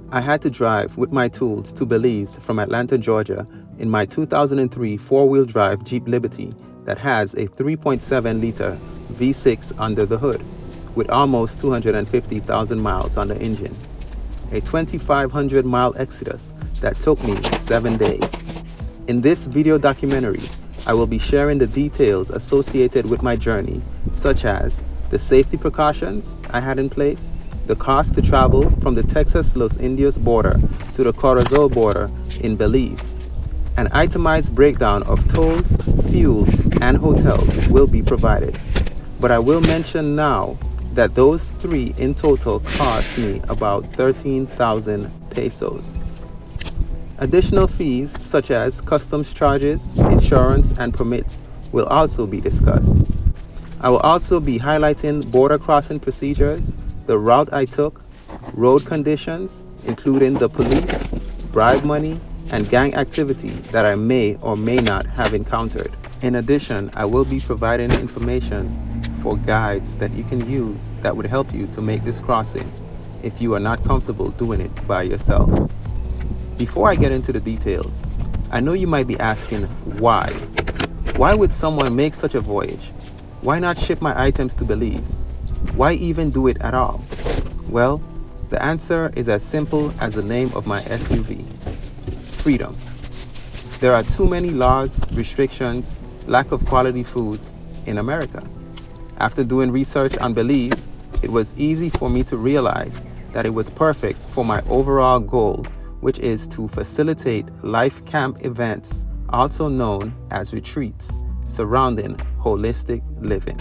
I had to drive with my tools to Belize from Atlanta, Georgia in my 2003 four-wheel drive Jeep Liberty that has a 3.7-liter V6 under the hood with almost 250,000 miles on the engine. A 2,500-mile exodus that took me 7 days. In this video documentary, I will be sharing the details associated with my journey, such as the safety precautions I had in place, the cost to travel from the Texas-Los Indios border to the Corazon border in Belize. An itemized breakdown of tolls, fuel, and hotels will be provided. But I will mention now that those three in total cost me about 13,000 pesos. Additional fees such as customs charges, insurance, and permits will also be discussed. I will also be highlighting border crossing procedures, the route I took, road conditions, including the police, bribe money, and gang activity that I may or may not have encountered. In addition, I will be providing information for guides that you can use that would help you to make this crossing if you are not comfortable doing it by yourself. Before I get into the details, I know you might be asking why. Why would someone make such a voyage? Why not ship my items to Belize? Why even do it at all? Well, the answer is as simple as the name of my SUV. Freedom. There are too many laws, restrictions, lack of quality foods in America. After doing research on Belize, it was easy for me to realize that it was perfect for my overall goal, which is to facilitate life camp events, also known as retreats, surrounding holistic living.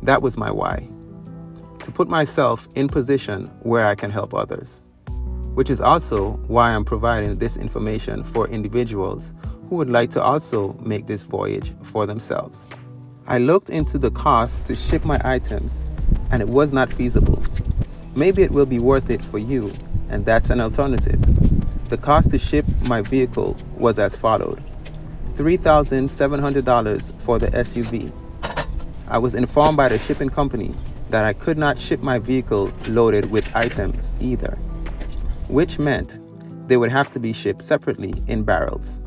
That was my why. To put myself in position where I can help others, which is also why I'm providing this information for individuals who would like to also make this voyage for themselves. I looked into the cost to ship my items and it was not feasible. Maybe it will be worth it for you, and that's an alternative. The cost to ship my vehicle was as followed: $3,700 for the SUV. I was informed by the shipping company that I could not ship my vehicle loaded with items either, which meant they would have to be shipped separately in barrels.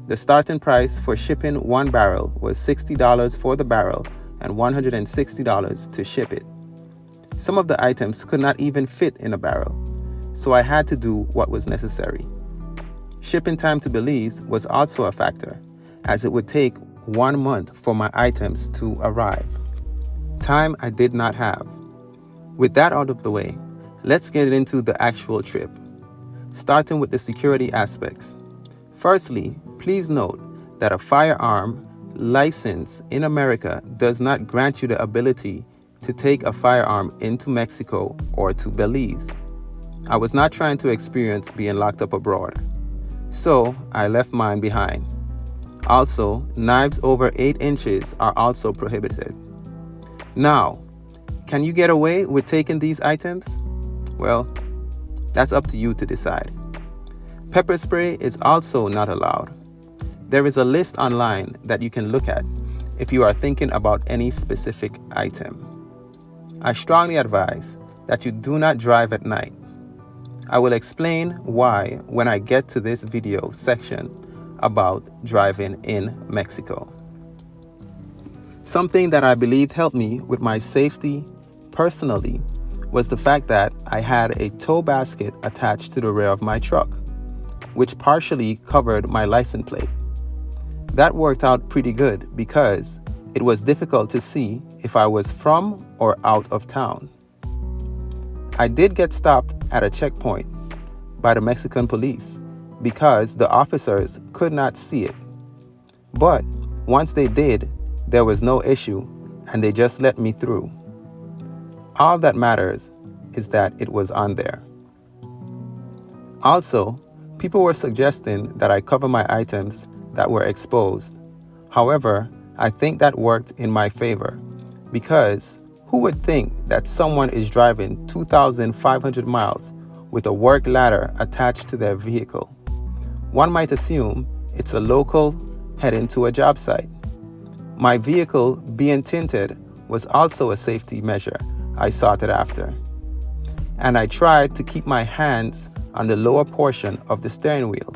The starting price for shipping one barrel was $60 for the barrel and $160 to ship it. Some of the items could not even fit in a barrel, so I had to do what was necessary. Shipping time to Belize was also a factor, as it would take 1 month for my items to arrive. Time I did not have. With that out of the way, let's get into the actual trip, starting with the security aspects. Firstly, please note that a firearm license in America does not grant you the ability to take a firearm into Mexico or to Belize. I was not trying to experience being locked up abroad, so I left mine behind. Also, knives over 8 inches are also prohibited. Now, can you get away with taking these items? Well, that's up to you to decide. Pepper spray is also not allowed. There is a list online that you can look at if you are thinking about any specific item. I strongly advise that you do not drive at night. I will explain why when I get to this video section about driving in Mexico. Something that I believe helped me with my safety personally was the fact that I had a tow basket attached to the rear of my truck, which partially covered my license plate. That worked out pretty good because it was difficult to see if I was from or out of town. I did get stopped at a checkpoint by the Mexican police because the officers could not see it. But once they did, there was no issue and they just let me through. All that matters is that it was on there. Also, people were suggesting that I cover my items that were exposed. However, I think that worked in my favor because who would think that someone is driving 2,500 miles with a work ladder attached to their vehicle? One might assume it's a local heading to a job site. My vehicle being tinted was also a safety measure I sought it after. and I tried to keep my hands on the lower portion of the steering wheel,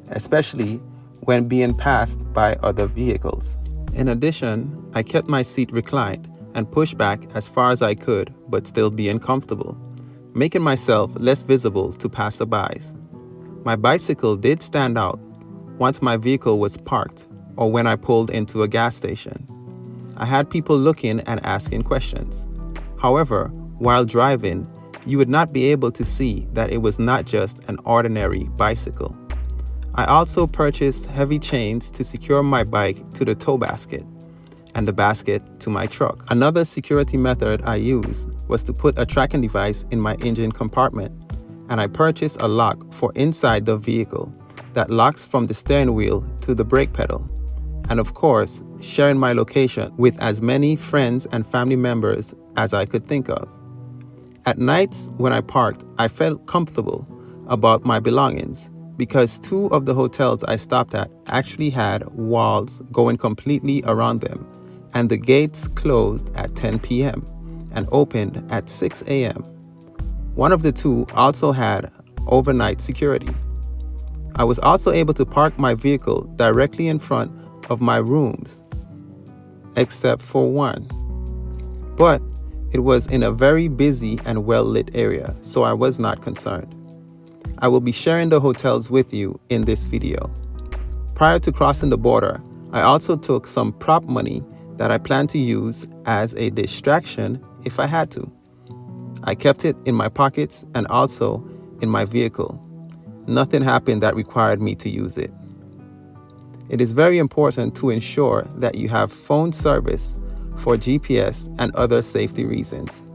especially when being passed by other vehicles. In addition, I kept my seat reclined and pushed back as far as I could, but still being comfortable, making myself less visible to passerbys. My bicycle did stand out once my vehicle was parked or when I pulled into a gas station. I had people looking and asking questions. However, while driving, you would not be able to see that it was not just an ordinary bicycle. I also purchased heavy chains to secure my bike to the tow basket and the basket to my truck. Another security method I used was to put a tracking device in my engine compartment, and I purchased a lock for inside the vehicle that locks from the steering wheel to the brake pedal, and of course, sharing my location with as many friends and family members as I could think of. At nights when I parked, I felt comfortable about my belongings because 2 of the hotels I stopped at actually had walls going completely around them, and the gates closed at 10 p.m. and opened at 6 a.m. One of the 2 also had overnight security. I was also able to park my vehicle directly in front of my rooms, except for one. But it was in a very busy and well-lit area, so I was not concerned. I will be sharing the hotels with you in this video. Prior to crossing the border, I also took some prop money that I plan to use as a distraction if I had to. I kept it in my pockets and also in my vehicle. Nothing happened that required me to use it. It is very important to ensure that you have phone service for GPS and other safety reasons.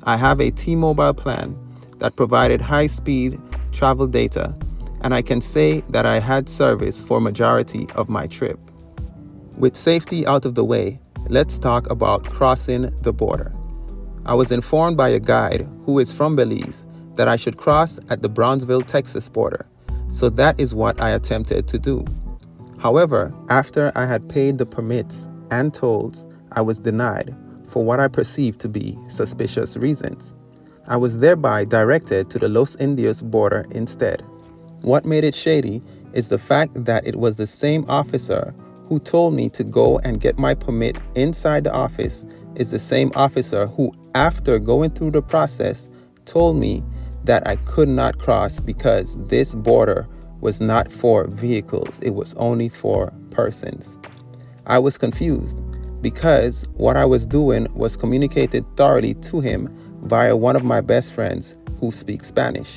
I have a T-Mobile plan that provided high-speed travel data, and I can say that I had service for majority of my trip. With safety out of the way, let's talk about crossing the border. I was informed by a guide who is from Belize that I should cross at the Brownsville, Texas border, so that is what I attempted to do. However, after I had paid the permits and tolls, I was denied for what I perceived to be suspicious reasons. I was thereby directed to the Los Indios border instead. What made it shady is the fact that it was the same officer who told me to go and get my permit inside the office is the same officer who, after going through the process, told me that I could not cross because this border was not for vehicles, it was only for persons. I was confused because what I was doing was communicated thoroughly to him via one of my best friends who speaks Spanish.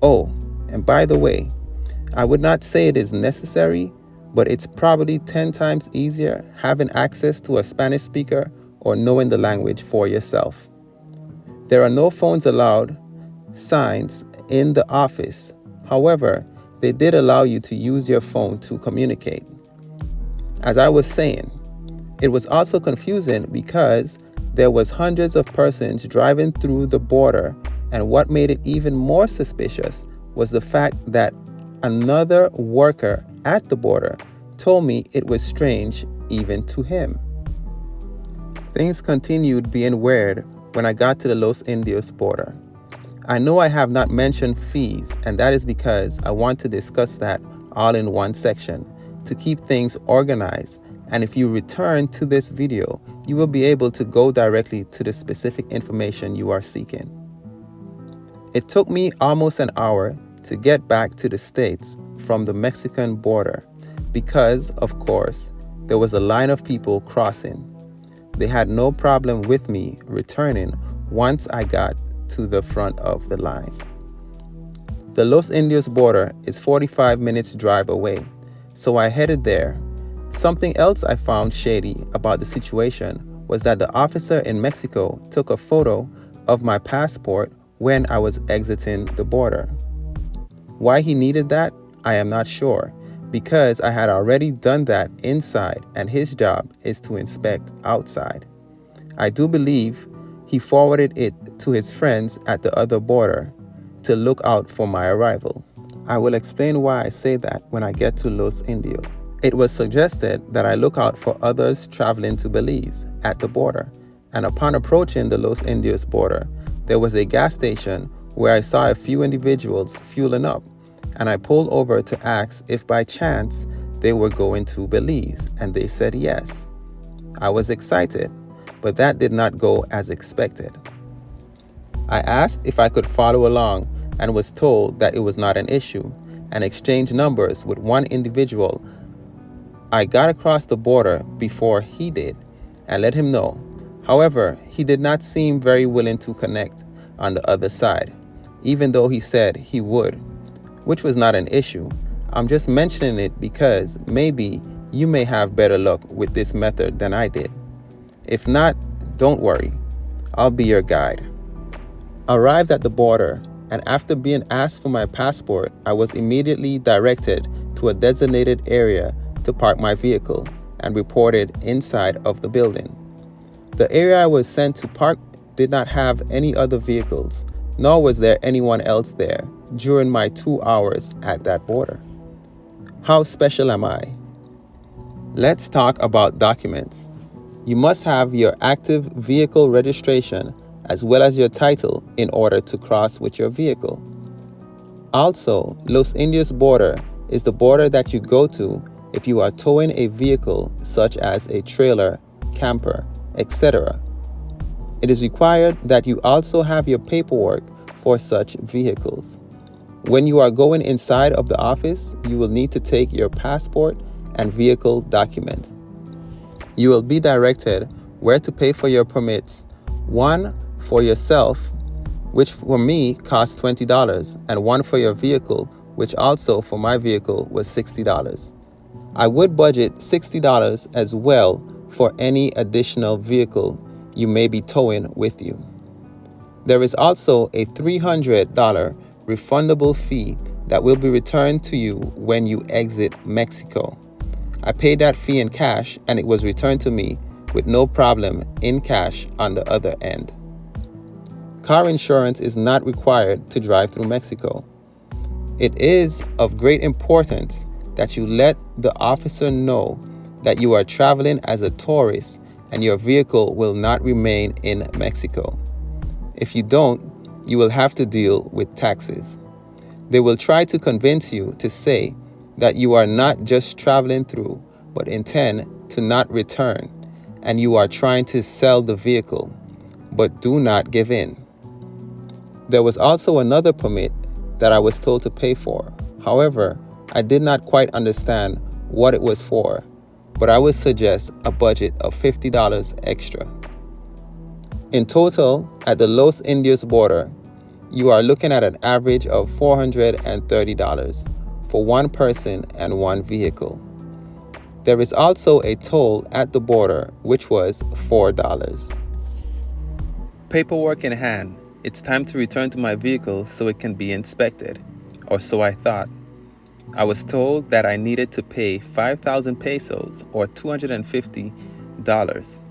Oh, and by the way, I would not say it is necessary, but it's probably 10 times easier having access to a Spanish speaker or knowing the language for yourself. There are no phones allowed signs in the office. However, they did allow you to use your phone to communicate. As I was saying, it was also confusing because there was hundreds of persons driving through the border, and what made it even more suspicious was the fact that another worker at the border told me it was strange even to him. Things continued being weird when I got to the Los Indios border. I know I have not mentioned fees, and that is because I want to discuss that all in one section to keep things organized, and if you return to this video, you will be able to go directly to the specific information you are seeking. It took me almost an hour to get back to the States from the Mexican border because, of course, there was a line of people crossing. They had no problem with me returning once I got to the front of the line. The Los Indios border is 45 minutes drive away, so I headed there. Something else I found shady about the situation was that the officer in Mexico took a photo of my passport when I was exiting the border. Why he needed that, I am not sure, because I had already done that inside and his job is to inspect outside. I do believe he forwarded it to his friends at the other border to look out for my arrival. I will explain why I say that when I get to Los Indios. It was suggested that I look out for others traveling to Belize at the border, and upon approaching the Los Indios border, there was a gas station where I saw a few individuals fueling up, and I pulled over to ask if by chance they were going to Belize, and they said yes. I was excited, but that did not go as expected. I asked if I could follow along and was told that it was not an issue, and exchanged numbers with one individual. I got across the border before he did and let him know. However, he did not seem very willing to connect on the other side, even though he said he would, which was not an issue. I'm just mentioning it because maybe you may have better luck with this method than I did. If not, don't worry. I'll be your guide. Arrived at the border, and after being asked for my passport, I was immediately directed to a designated area to park my vehicle and reported inside of the building. The area I was sent to park did not have any other vehicles, nor was there anyone else there during my 2 hours at that border. How special am I? Let's talk about documents. You must have your active vehicle registration as well as your title in order to cross with your vehicle. Also, Los Indios border is the border that you go to if you are towing a vehicle such as a trailer, camper, etc. It is required that you also have your paperwork for such vehicles. When you are going inside of the office, you will need to take your passport and vehicle documents. You will be directed where to pay for your permits. One for yourself, which for me cost $20, and one for your vehicle, which also for my vehicle was $60. I would budget $60 as well for any additional vehicle you may be towing with you. There is also a $300 refundable fee that will be returned to you when you exit Mexico. I paid that fee in cash, and it was returned to me with no problem in cash on the other end. Car insurance is not required to drive through Mexico. It is of great importance that you let the officer know that you are traveling as a tourist and your vehicle will not remain in Mexico. If you don't, you will have to deal with taxes. They will try to convince you to say that you are not just traveling through, but intend to not return, and you are trying to sell the vehicle, but do not give in. There was also another permit that I was told to pay for. However, I did not quite understand what it was for, but I would suggest a budget of $50 extra. In total, at the Los Indios border, you are looking at an average of $430 for one person and one vehicle. There is also a toll at the border, which was $4. Paperwork in hand, it's time to return to my vehicle so it can be inspected, or so I thought. I was told that I needed to pay 5,000 pesos or $250.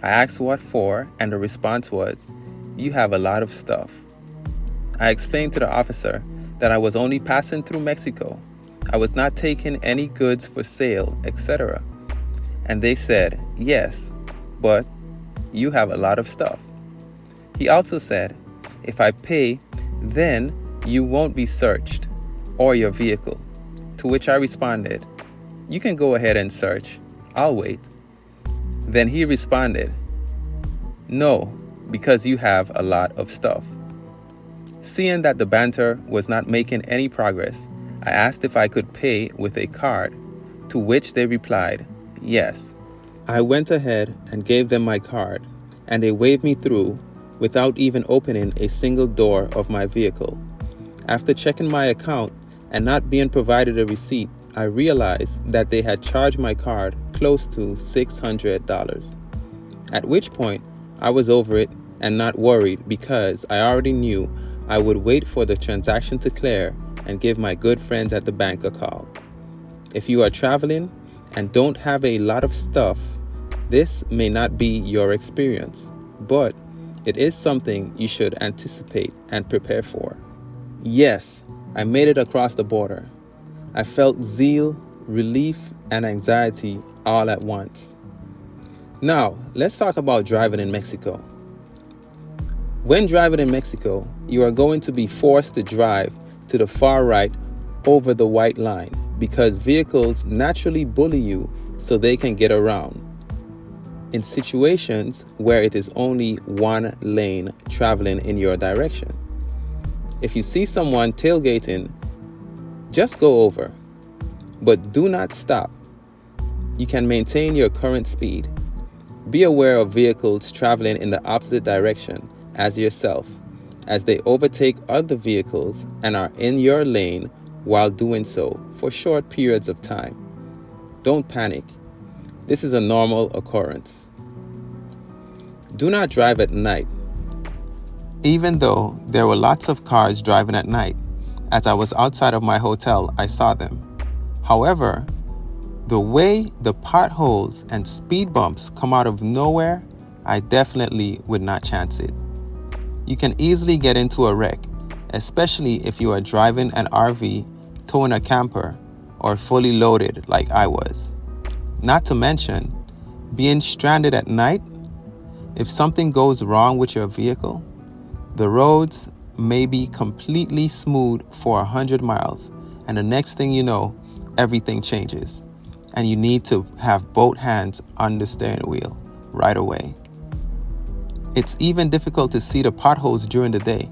I asked what for, and the response was, "You have a lot of stuff." I explained to the officer that I was only passing through Mexico. I was not taking any goods for sale, etc. And they said, "Yes, but you have a lot of stuff." He also said, "If I pay, then you won't be searched, or your vehicle." To which I responded, "You can go ahead and search. I'll wait." Then he responded, "No, because you have a lot of stuff." Seeing that the banter was not making any progress, I asked if I could pay with a card, to which they replied, "Yes." I went ahead and gave them my card, and they waved me through without even opening a single door of my vehicle. After checking my account and not being provided a receipt, I realized that they had charged my card close to $600. At which point, I was over it and not worried because I already knew I would wait for the transaction to clear and give my good friends at the bank a call. If you are traveling and don't have a lot of stuff, this may not be your experience, but it is something you should anticipate and prepare for. Yes, I made it across the border. I felt zeal, relief, and anxiety all at once. Now, let's talk about driving in Mexico. When driving in Mexico, you are going to be forced to drive to the far right over the white line because vehicles naturally bully you so they can get around in situations where it is only one lane traveling in your direction. If you see someone tailgating, just go over, but do not stop. You can maintain your current speed. Be aware of vehicles traveling in the opposite direction as yourself, as they overtake other vehicles and are in your lane while doing so for short periods of time. Don't panic. This is a normal occurrence. Do not drive at night. Even though there were lots of cars driving at night, as I was outside of my hotel, I saw them. However, the way the potholes and speed bumps come out of nowhere, I definitely would not chance it. You can easily get into a wreck, especially if you are driving an RV, towing a camper, or fully loaded like I was. Not to mention, being stranded at night. If something goes wrong with your vehicle, the roads may be completely smooth for 100 miles, and the next thing you know, everything changes, and you need to have both hands on the steering wheel right away. It's even difficult to see the potholes during the day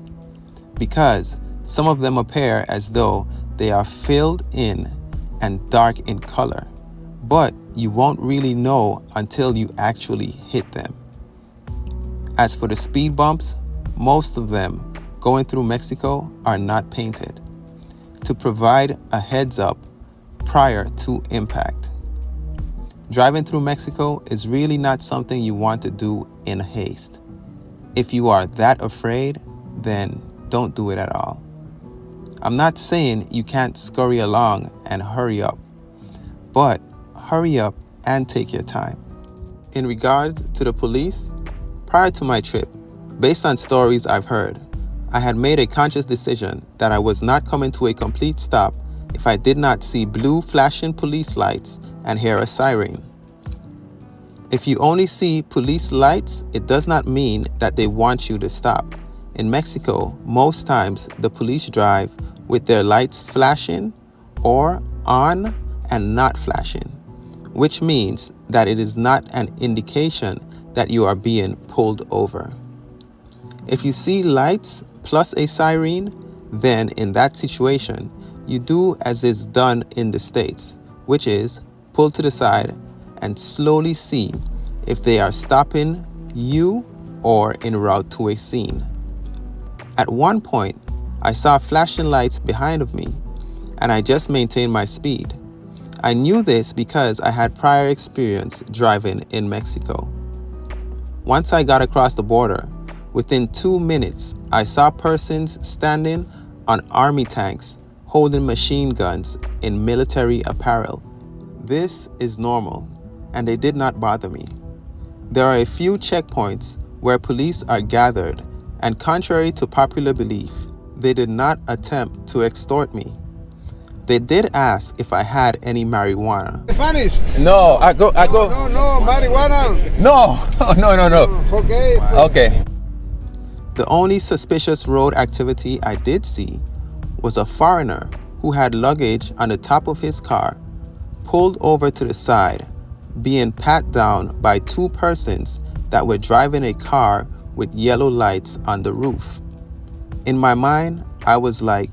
because some of them appear as though they are filled in and dark in color, but you won't really know until you actually hit them. As for the speed bumps, most of them going through Mexico are not painted to provide a heads up prior to impact. Driving through Mexico is really not something you want to do in haste. If you are that afraid, then don't do it at all. I'm not saying you can't scurry along and hurry up, but hurry up and take your time. In regards to the police, prior to my trip, based on stories I've heard, I had made a conscious decision that I was not coming to a complete stop if I did not see blue flashing police lights and hear a siren. If you only see police lights, it does not mean that they want you to stop. In Mexico, most times the police drive with their lights flashing or on and not flashing, which means that it is not an indication that you are being pulled over. If you see lights plus a siren, then in that situation, you do as is done in the States, which is pull to the side and slowly see if they are stopping you or en route to a scene. At one point, I saw flashing lights behind of me, and I just maintained my speed. I knew this because I had prior experience driving in Mexico. Once I got across the border, within 2 minutes, I saw persons standing on army tanks holding machine guns in military apparel. This is normal, and they did not bother me. There are a few checkpoints where police are gathered, and contrary to popular belief, they did not attempt to extort me. They did ask if I had any marijuana. Spanish? No, I go. No, marijuana. No. Okay. Okay. The only suspicious road activity I did see was a foreigner who had luggage on the top of his car, pulled over to the side, being pat down by two persons that were driving a car with yellow lights on the roof. In my mind, I was like,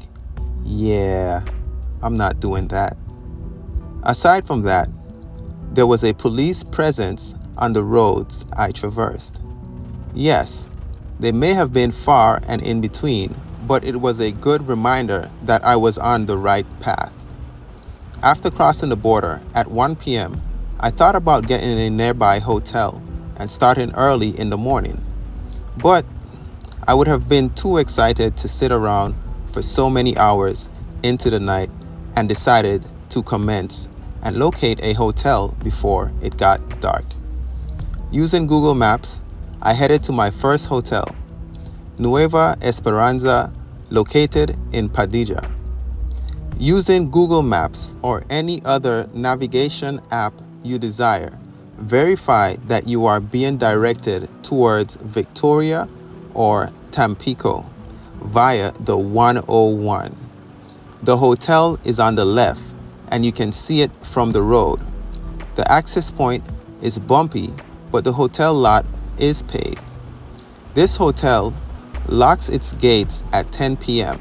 yeah, I'm not doing that. Aside from that, there was a police presence on the roads I traversed. Yes, they may have been far and in between, but it was a good reminder that I was on the right path. After crossing the border at 1 p.m., I thought about getting in a nearby hotel and starting early in the morning. But I would have been too excited to sit around for so many hours into the night and decided to commence and locate a hotel before it got dark. Using Google Maps, I headed to my first hotel, Nueva Esperanza, located in Padilla. Using Google Maps or any other navigation app you desire, verify that you are being directed towards Victoria or Tampico via the 101. The hotel is on the left and you can see it from the road. The access point is bumpy, but the hotel lot is paved. This hotel locks its gates at 10 p.m.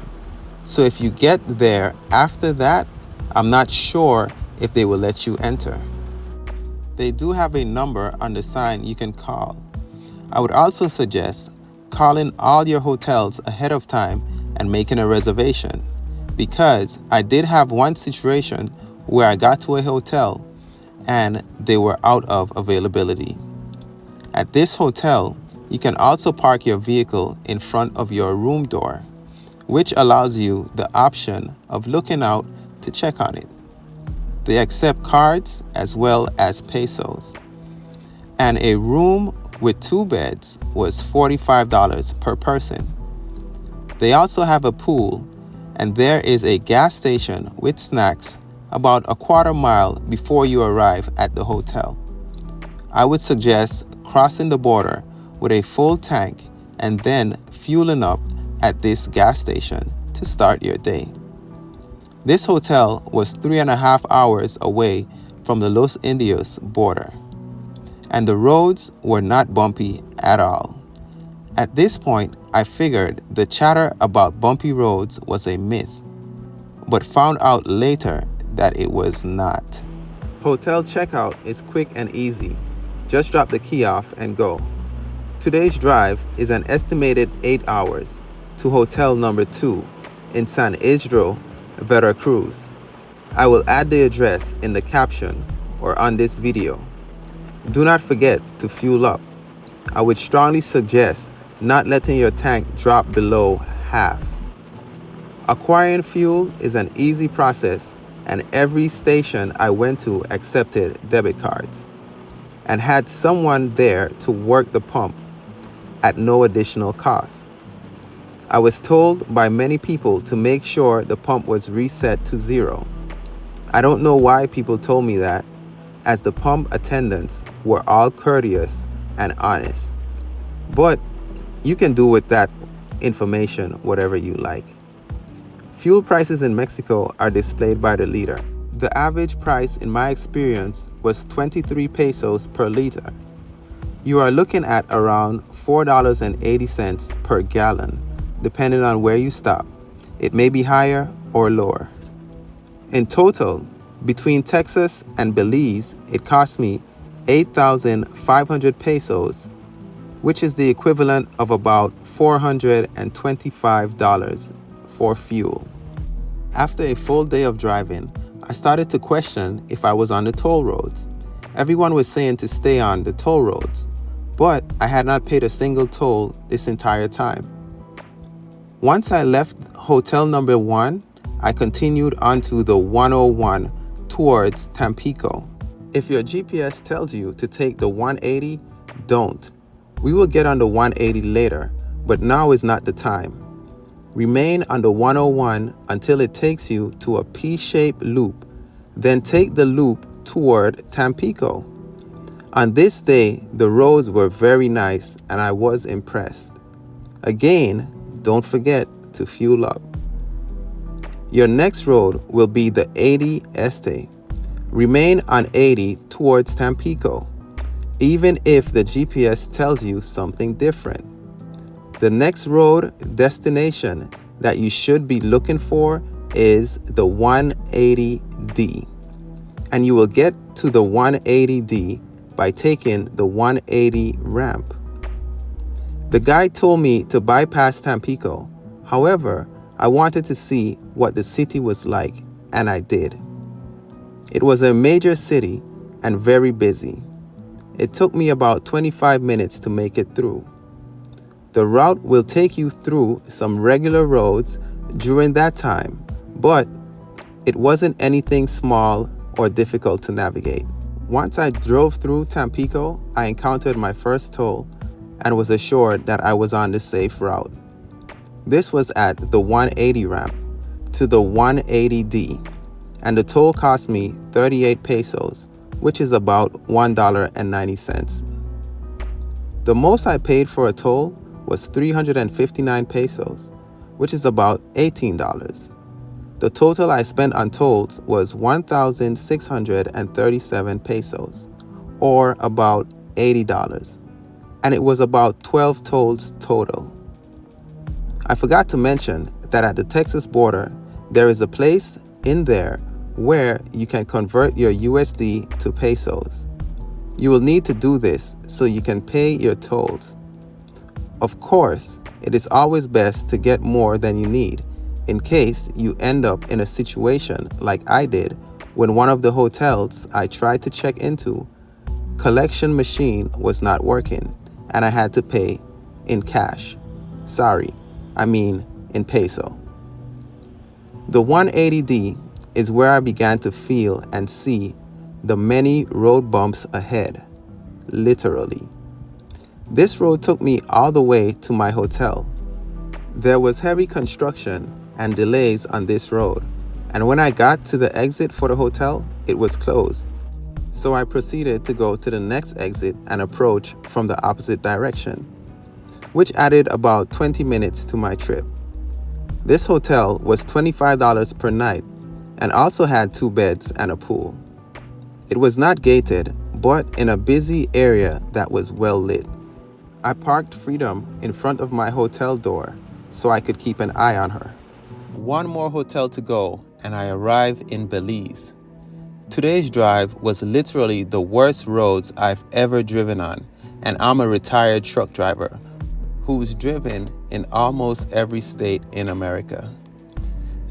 So if you get there after that, I'm not sure if they will let you enter. They do have a number on the sign you can call. I would also suggest calling all your hotels ahead of time and making a reservation, because I did have one situation where I got to a hotel and they were out of availability. At this hotel, you can also park your vehicle in front of your room door, which allows you the option of looking out to check on it. They accept cards as well as pesos. And a room with 2 beds was $45 per person. They also have a pool, and there is a gas station with snacks about a quarter mile before you arrive at the hotel. I would suggest crossing the border with a full tank and then fueling up at this gas station to start your day. This hotel was 3.5 hours away from the Los Indios border, and the roads were not bumpy at all. At this point, I figured the chatter about bumpy roads was a myth, but found out later that it was not. Hotel checkout is quick and easy. Just drop the key off and go. Today's drive is an estimated 8 hours to hotel number 2 in San Isidro, Veracruz. I will add the address in the caption or on this video. Do not forget to fuel up. I would strongly suggest not letting your tank drop below half. Acquiring fuel is an easy process, and every station I went to accepted debit cards and had someone there to work the pump at no additional cost. I was told by many people to make sure the pump was reset to 0. I don't know why people told me that, as the pump attendants were all courteous and honest. But you can do with that information whatever you like. Fuel prices in Mexico are displayed by the liter. The average price in my experience was 23 pesos per liter. You are looking at around $4.80 per gallon, depending on where you stop. It may be higher or lower. In total, between Texas and Belize, it cost me 8,500 pesos, which is the equivalent of about $425 for fuel. After a full day of driving, I started to question if I was on the toll roads. Everyone was saying to stay on the toll roads, but I had not paid a single toll this entire time. Once I left hotel number 1, I continued onto the 101 towards Tampico. If your GPS tells you to take the 180, don't. We will get on the 180 later, but now is not the time. Remain on the 101 until it takes you to a P-shaped loop, then take the loop toward Tampico. On this day, the roads were very nice and I was impressed. Again, don't forget to fuel up. Your next road will be the 80 Este. Remain on 80 towards Tampico, even if the GPS tells you something different. The next road destination that you should be looking for is the 180D, and you will get to the 180D by taking the 180 ramp. The guide told me to bypass Tampico. However, I wanted to see what the city was like, and I did. It was a major city and very busy. It took me about 25 minutes to make it through. The route will take you through some regular roads during that time, but it wasn't anything small or difficult to navigate. Once I drove through Tampico, I encountered my first toll and was assured that I was on the safe route. This was at the 180 ramp to the 180D, and the toll cost me 38 pesos, which is about $1.90. The most I paid for a toll was 359 pesos, which is about $18. The total I spent on tolls was 1,637 pesos, or about $80, and it was about 12 tolls total. I forgot to mention that at the Texas border, there is a place in there where you can convert your USD to pesos. You will need to do this so you can pay your tolls. Of course, it is always best to get more than you need in case you end up in a situation like I did when one of the hotels I tried to check into, collection machine was not working and I had to pay in cash. In peso. The 180D is where I began to feel and see the many road bumps ahead, literally. This road took me all the way to my hotel. There was heavy construction and delays on this road, and when I got to the exit for the hotel, it was closed. So I proceeded to go to the next exit and approach from the opposite direction, which added about 20 minutes to my trip. This hotel was $25 per night and also had 2 beds and a pool. It was not gated, but in a busy area that was well lit. I parked Freedom in front of my hotel door so I could keep an eye on her. One more hotel to go and I arrive in Belize. Today's drive was literally the worst roads I've ever driven on, and I'm a retired truck driver who's driven in almost every state in America.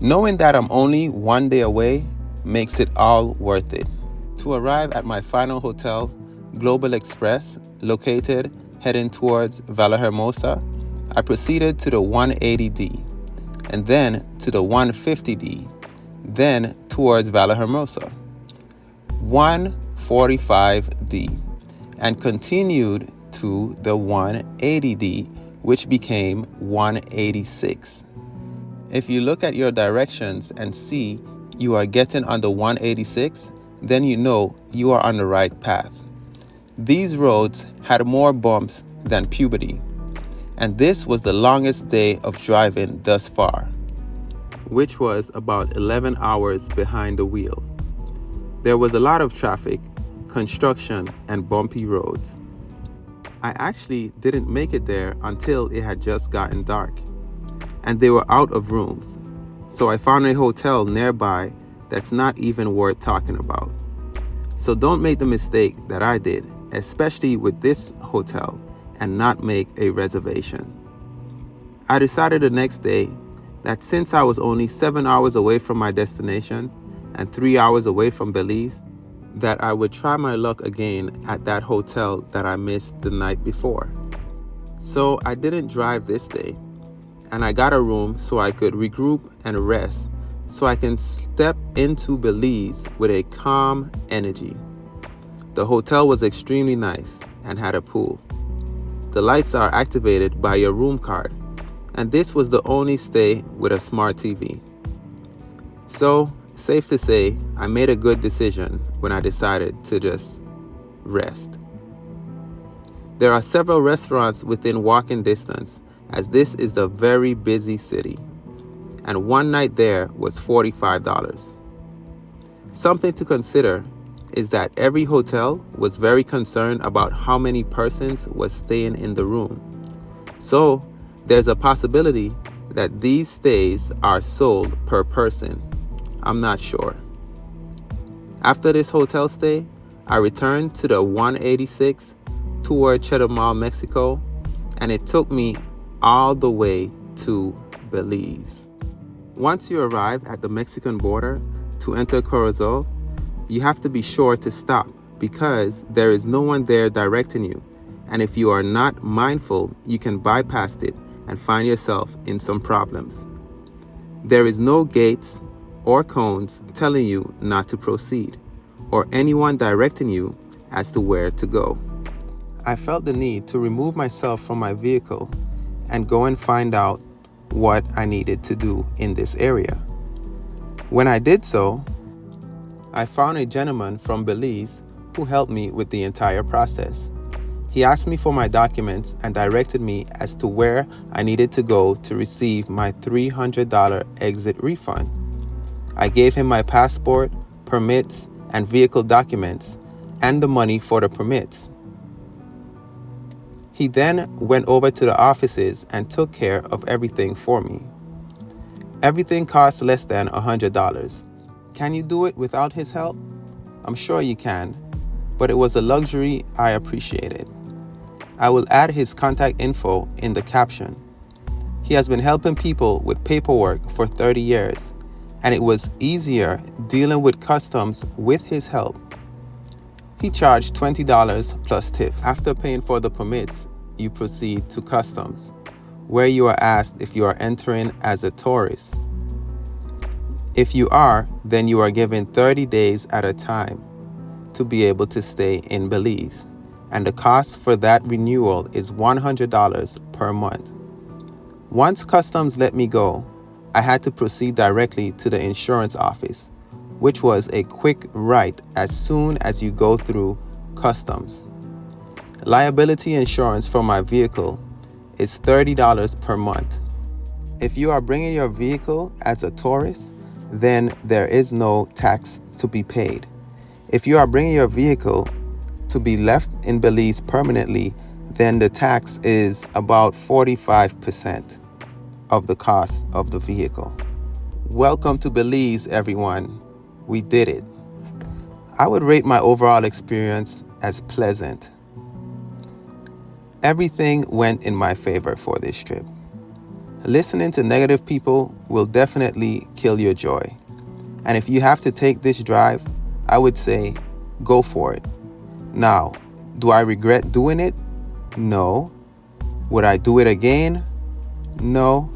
Knowing that I'm only one day away makes it all worth it. To arrive at my final hotel, Global Express, located heading towards Villahermosa, I proceeded to the 180D, and then to the 150D, then towards Villahermosa, 145D, and continued to the 180D, which became 186. If you look at your directions and see you are getting on the 186, then you know you are on the right path. These roads had more bumps than puberty, and this was the longest day of driving thus far, which was about 11 hours behind the wheel. There was a lot of traffic, construction, and bumpy roads. I actually didn't make it there until it had just gotten dark, and they were out of rooms, so I found a hotel nearby that's not even worth talking about. So don't make the mistake that I did, especially with this hotel, and not make a reservation. I decided the next day that since I was only 7 hours away from my destination and 3 hours away from Belize, that I would try my luck again at that hotel that I missed the night before. So I didn't drive this day, and I got a room so I could regroup and rest so I can step into Belize with a calm energy. The hotel was extremely nice and had a pool. The lights are activated by your room card, and this was the only stay with a smart TV. So, safe to say, I made a good decision when I decided to just rest. There are several restaurants within walking distance, as this is the very busy city, and one night there was $45. Something to consider is that every hotel was very concerned about how many persons was staying in the room. So there's a possibility that these stays are sold per person. I'm not sure. After this hotel stay, I returned to the 186 toward Chetumal, Mexico, and it took me all the way to Belize. Once you arrive at the Mexican border to enter Corozal, you have to be sure to stop because there is no one there directing you, and if you are not mindful, you can bypass it and find yourself in some problems. There is no gates or cones telling you not to proceed, or anyone directing you as to where to go. I felt the need to remove myself from my vehicle and go and find out what I needed to do in this area. When I did so, I found a gentleman from Belize who helped me with the entire process. He asked me for my documents and directed me as to where I needed to go to receive my $300 exit refund. I gave him my passport, permits, and vehicle documents, and the money for the permits. He then went over to the offices and took care of everything for me. Everything cost less than $100. Can you do it without his help? I'm sure you can, but it was a luxury I appreciated. I will add his contact info in the caption. He has been helping people with paperwork for 30 years, and it was easier dealing with customs with his help. He charged $20 plus tips. After paying for the permits, you proceed to customs, where you are asked if you are entering as a tourist. If you are, then you are given 30 days at a time to be able to stay in Belize, and the cost for that renewal is $100 per month. Once customs let me go, I had to proceed directly to the insurance office, which was a quick right as soon as you go through customs. Liability insurance for my vehicle is $30 per month. If you are bringing your vehicle as a tourist, then there is no tax to be paid. If you are bringing your vehicle to be left in Belize permanently, then the tax is about 45% of the cost of the vehicle. Welcome to Belize, everyone. We did it. I would rate my overall experience as pleasant. Everything went in my favor for this trip. Listening to negative people will definitely kill your joy. And if you have to take this drive, I would say go for it. Now, do I regret doing it? No. Would I do it again? No.